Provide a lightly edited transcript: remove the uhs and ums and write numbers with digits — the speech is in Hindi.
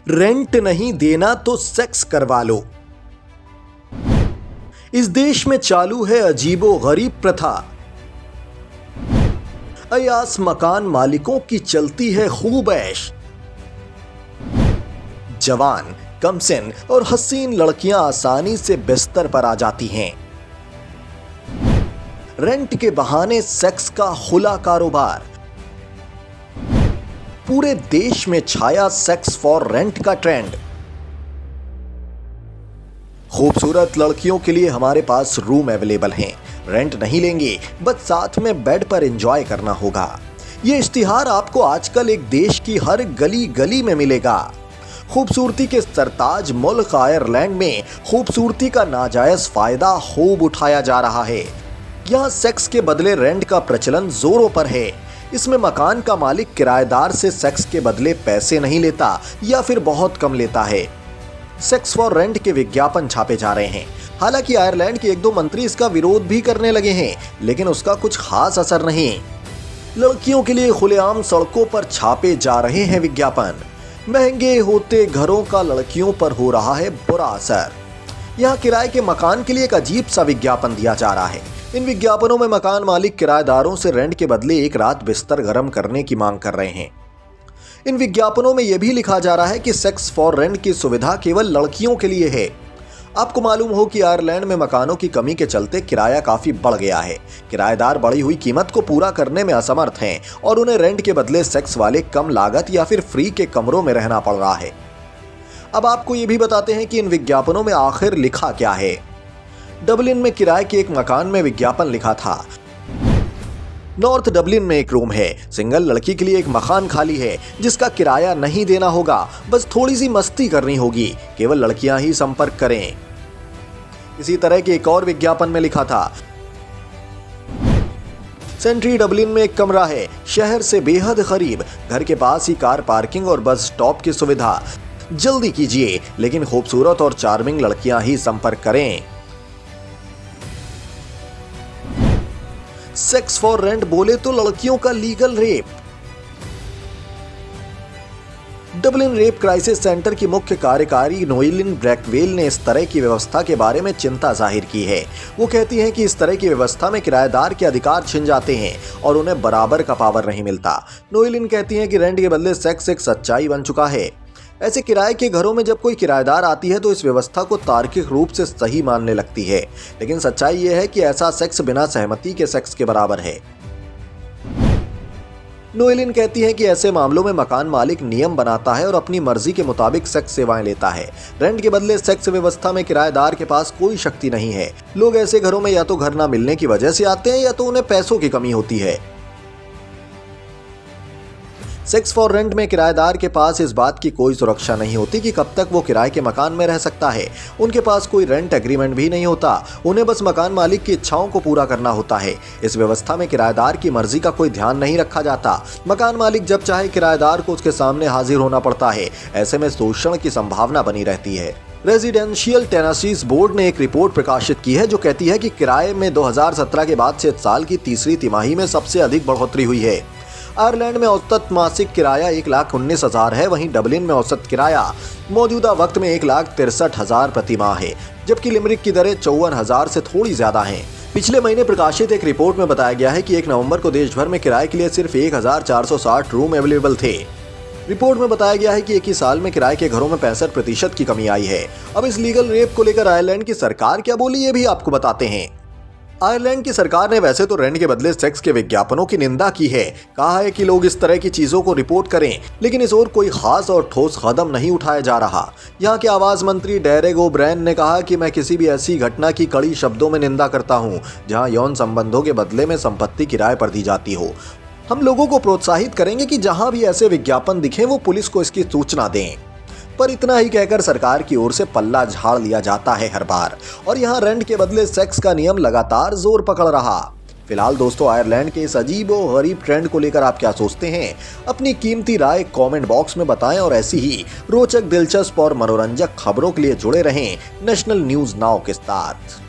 रेंट नहीं देना तो सेक्स करवा लो। इस देश में चालू है अजीबो गरीब प्रथा। अयास मकान मालिकों की चलती है खूब ऐश। जवान, कमसिन और हसीन लड़कियां आसानी से बिस्तर पर आ जाती हैं। रेंट के बहाने सेक्स का खुला कारोबार। पूरे देश में छाया सेक्स फॉर रेंट का ट्रेंड। खूबसूरत लड़कियों के लिए हमारे पास रूम अवेलेबल हैं। रेंट नहीं लेंगे, बस साथ में बेड पर एंजॉय करना होगा। ये इश्तिहार आपको आजकल एक देश की हर गली गली में मिलेगा। खूबसूरती के सरताज मुल्क आयरलैंड में खूबसूरती का नाजायज फायदा खूब उठाया जा रहा है। यहाँ सेक्स के बदले रेंट का प्रचलन जोरों पर है। इसमें मकान का मालिक किराएदार से सेक्स के बदले पैसे नहीं लेता या फिर बहुत कम लेता है। सेक्स फॉर रेंट के विज्ञापन छापे जा रहे हैं। हालांकि आयरलैंड के 1-2 मंत्री इसका विरोध भी करने लगे हैं, लेकिन उसका कुछ खास असर नहीं। लड़कियों के लिए खुलेआम सड़कों पर छापे जा रहे हैं विज्ञापन। महंगे होते घरों का लड़कियों पर हो रहा है बुरा असर। यहाँ किराए के मकान के लिए एक अजीब सा विज्ञापन दिया जा रहा है। इन विज्ञापनों में मकान मालिक किराएदारों से रेंट के बदले एक रात बिस्तर गर्म करने की मांग कर रहे हैं। इन विज्ञापनों में यह भी लिखा जा रहा है कि सेक्स फॉर रेंट की सुविधा केवल लड़कियों के लिए है। आपको मालूम हो कि आयरलैंड में मकानों की कमी के चलते किराया काफी बढ़ गया है। किराएदार बढ़ी हुई कीमत को पूरा करने में असमर्थ हैं और उन्हें रेंट के बदले सेक्स वाले कम लागत या फिर फ्री के कमरों में रहना पड़ रहा है। अब आपको ये भी बताते हैं कि इन विज्ञापनों में आखिर लिखा क्या है। डबलिन में किराए के एक मकान में विज्ञापन लिखा था। नॉर्थ डबलिन में एक रूम है। सिंगल लड़की के लिए एक मकान खाली है जिसका किराया नहीं देना होगा, बस थोड़ी सी मस्ती करनी होगी। केवल लड़कियां ही संपर्क करें। इसी तरह के एक और विज्ञापन में लिखा था, सेंट्री डबलिन में एक कमरा है, शहर से बेहद करीब, घर के पास ही कार पार्किंग और बस स्टॉप की सुविधा। जल्दी कीजिए, लेकिन खूबसूरत और चार्मिंग लड़कियां ही संपर्क करें। सेक्स फॉर रेंट बोले तो लड़कियों का legal rape. Dublin rape crisis centre की मुख्य कार्यकारी नोएलिन ब्रैकवेल ने इस तरह की व्यवस्था के बारे में चिंता जाहिर की है। वो कहती हैं कि इस तरह की व्यवस्था में किराएदार के अधिकार छिन जाते हैं और उन्हें बराबर का पावर नहीं मिलता। नोएलिन कहती हैं कि रेंट के बदले सेक्स एक सच्चाई बन चुका है। ऐसे किराए के घरों में जब कोई किराएदार आती है तो इस व्यवस्था को तार्किक रूप से सही मानने लगती है, लेकिन सच्चाई यह है कि ऐसा सेक्स बिना सहमति के सेक्स के बराबर है। नोएलिन कहती है कि ऐसे मामलों में मकान मालिक नियम बनाता है और अपनी मर्जी के मुताबिक सेक्स सेवाएं लेता है। रेंट के बदले सेक्स व्यवस्था में किराएदार के पास कोई शक्ति नहीं है। लोग ऐसे घरों में या तो घर ना मिलने की वजह से आते हैं या तो उन्हें पैसों की कमी होती है। सेक्स फॉर रेंट में किराएदार के पास इस बात की कोई सुरक्षा नहीं होती कि कब तक वो किराए के मकान में रह सकता है। उनके पास कोई रेंट एग्रीमेंट भी नहीं होता। उन्हें बस मकान मालिक की इच्छाओं को पूरा करना होता है। इस व्यवस्था में किराएदार की मर्जी का कोई ध्यान नहीं रखा जाता। मकान मालिक जब चाहे किराएदार को उसके सामने हाजिर होना पड़ता है। ऐसे में शोषण की संभावना बनी रहती है। रेजिडेंशियल टेनेसीज बोर्ड ने एक रिपोर्ट प्रकाशित की है जो कहती है कि किराए में 2017 के बाद से इस साल की तीसरी तिमाही में सबसे अधिक बढ़ोतरी हुई है। आयरलैंड में औसत मासिक किराया 1,19,000 है, वहीं डबलिन में औसत किराया मौजूदा वक्त में 1,63,000 प्रति माह है, जबकि लिमरिक की दरें 54,000 से थोड़ी ज्यादा हैं। पिछले महीने प्रकाशित एक रिपोर्ट में बताया गया है कि 1 नवंबर को देश भर में किराए के लिए सिर्फ 1,460 रूम अवेलेबल थे। रिपोर्ट में बताया गया है कि एक ही साल में किराए के घरों में 65% की कमी आई है। अब इस लीगल रेप को लेकर आयरलैंड की सरकार क्या बोली, ये भी आपको बताते हैं। आयरलैंड की सरकार ने वैसे तो रेंट के बदले सेक्स के विज्ञापनों की निंदा की है। कहा है कि लोग इस तरह की चीजों को रिपोर्ट करें, लेकिन इस ओर कोई खास और ठोस कदम नहीं उठाया जा रहा। यहाँ के आवास मंत्री डेरेक ओब्रायन ने कहा कि मैं किसी भी ऐसी घटना की कड़ी शब्दों में निंदा करता हूँ जहाँ यौन संबंधों के बदले में संपत्ति किराए पर दी जाती हो। हम लोगों को प्रोत्साहित करेंगे कि जहाँ भी ऐसे विज्ञापन दिखे वो पुलिस को इसकी सूचना दें। पर इतना ही कहकर सरकार की ओर से पल्ला झाड़ लिया जाता है हर बार, और यहाँ रेंट के बदले सेक्स का नियम लगातार जोर पकड़ रहा। फिलहाल दोस्तों, आयरलैंड के इस अजीब और गरीब ट्रेंड को लेकर आप क्या सोचते हैं? अपनी कीमती राय कमेंट बॉक्स में बताएं और ऐसी ही रोचक, दिलचस्प और मनोरंजक खबरों के लिए जुड़े रहें नेशनल न्यूज नाउ के साथ।